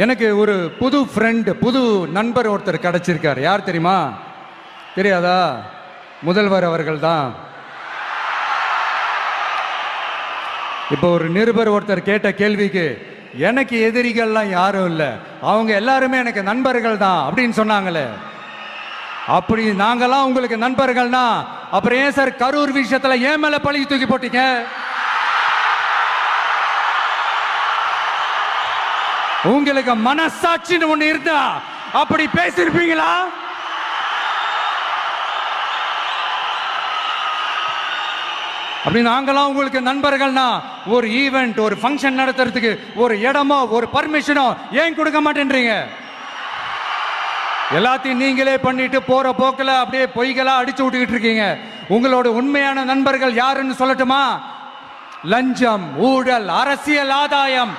எனக்கு ஒரு புது ஃப்ரெண்டு, புது நண்பர் ஒருத்தர் கிடைச்சிருக்கார். யார் தெரியுமா? தெரியாதா? முதல்வர் அவர்கள் தான். இப்போ ஒரு நிருபர் ஒருத்தர் கேட்ட கேள்விக்கு எனக்கு எதிரிகள்லாம் யாரும் இல்லை, அவங்க எல்லாருமே எனக்கு நண்பர்கள் தான் அப்படின்னு சொன்னாங்களே. அப்படி நாங்கெல்லாம் உங்களுக்கு நண்பர்கள்னா அப்புறம் ஏன் சார் கரூர் விஷயத்துல ஏன் மேல பழி தூக்கி போட்டீங்க? உங்களுக்கு மனசாட்சின்னு ஒண்ணு இருந்தா அப்படி பேசிருப்பீங்களா? அப்படி நாங்களாம் உங்களுக்கு நண்பர்கள்னா ஒரு ஈவெண்ட், ஒரு ஃபங்க்ஷன் நடத்துறதுக்கு ஒரு இடமோ ஒரு பர்மிஷனோ ஏன் கொடுக்க மாட்டேன்றீங்க? எல்லாத்தையும் நீங்களே பண்ணிட்டு போற போக்கில் அப்படியே பொய்களா அடிச்சு விட்டுக்கிட்டு இருக்கீங்க. உங்களோட உண்மையான நண்பர்கள் யாருன்னு சொல்லட்டுமா? லஞ்சம், ஊழல், அரசியல் ஆதாயம்,